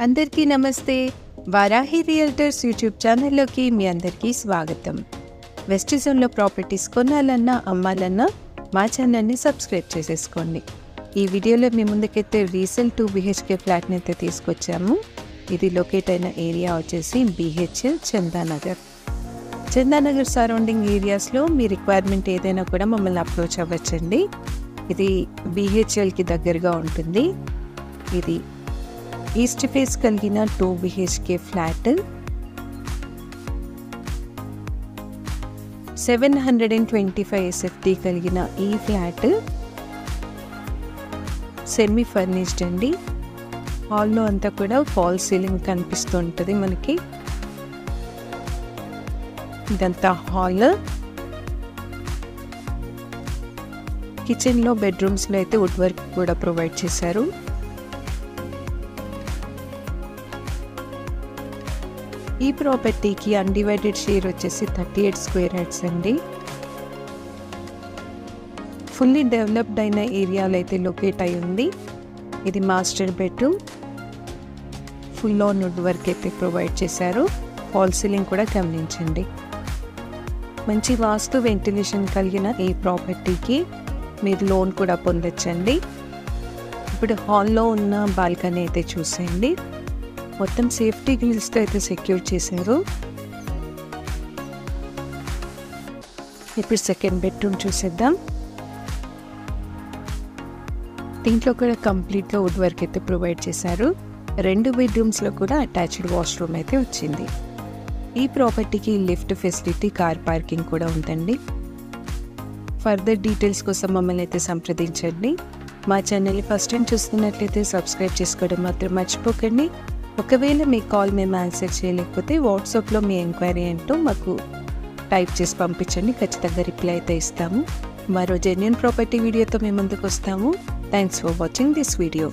అందరికీ నమస్తే. Varahi realtors YouTube ఛానల్లోకి మీ అందరికీ స్వాగతం. వెస్ట్ జోన్లో ప్రాపర్టీస్ కొనాలన్నా అమ్మాలన్నా మా ఛానల్ని సబ్స్క్రైబ్ చేసేసుకోండి. ఈ వీడియోలో మీ ముందుకైతే రీసేల్ 2 BHK ఫ్లాట్ని అయితే తీసుకొచ్చాము. ఇది లొకేట్ అయిన ఏరియా వచ్చేసి BHL చందానగర్. చందానగర్ సరౌండింగ్ ఏరియాస్లో మీ రిక్వైర్మెంట్ ఏదైనా కూడా మమ్మల్ని అప్రోచ్ అవ్వచ్చండి. ఇది BHLకి దగ్గరగా ఉంటుంది. ఇది ఈస్ట్ ఫేస్ కలిగిన 2 BHK ఫ్లాట్. 725 SFT కలిగిన ఈ ఫ్లాట్ సెమీ ఫర్నిష్డ్ అండి. హాల్లో అంతా కూడా ఫాల్ సీలింగ్ కనిపిస్తూ ఉంటుంది మనకి. ఇదంతా హాల్. కిచెన్లో బెడ్రూమ్స్లో అయితే వుడ్ వర్క్ కూడా ప్రొవైడ్ చేశారు. ఈ ప్రాపర్టీకి అన్డివైడెడ్ షేర్ వచ్చేసి 38 స్క్వేర్ యార్డ్స్ అండి. ఫుల్లీ డెవలప్డ్ అయిన ఏరియాలో అయితే లొకేట్ అయి ఉంది. ఇది master bedroom. Full on wood work అయితే ప్రొవైడ్ చేశారు. ఫాల్ సీలింగ్ కూడా గమనించండి. మంచి వాస్తు వెంటిలేషన్ కలిగిన ఈ ప్రాపర్టీకి మీరు లోన్ కూడా పొందొచ్చండి. ఇప్పుడు హాల్లో ఉన్న బాల్కనీ అయితే చూసేయండి. మొత్తం సేఫ్టీ గ్రిల్స్తో అయితే సెక్యూర్ చేశారు. ఇప్పుడు సెకండ్ బెడ్రూమ్ చూసేద్దాం. దీంట్లో కూడా కంప్లీట్గా వుడ్ వర్క్ అయితే ప్రొవైడ్ చేశారు. 2 బెడ్రూమ్స్లో కూడా అటాచ్డ్ వాష్రూమ్ అయితే వచ్చింది. ఈ ప్రాపర్టీకి లిఫ్ట్ ఫెసిలిటీ, కార్ పార్కింగ్ కూడా ఉందండి. ఫర్దర్ డీటెయిల్స్ కోసం మమ్మల్ని అయితే సంప్రదించండి. మా ఛానల్ని ఫస్ట్ టైం చూస్తున్నట్లయితే సబ్స్క్రైబ్ చేసుకోవడం మాత్రం మర్చిపోకండి. ఒకవేళ మీ కాల్ మేము ఆన్సర్ చేయలేకపోతే వాట్సాప్లో మీ ఎంక్వైరీ ఏంటో మాకు టైప్ చేసి పంపించండి. ఖచ్చితంగా రిప్లై అయితే ఇస్తాము. మరో జెన్యూన్ ప్రాపర్టీ వీడియోతో మేము ముందుకు వస్తాము. Thanks for watching this video.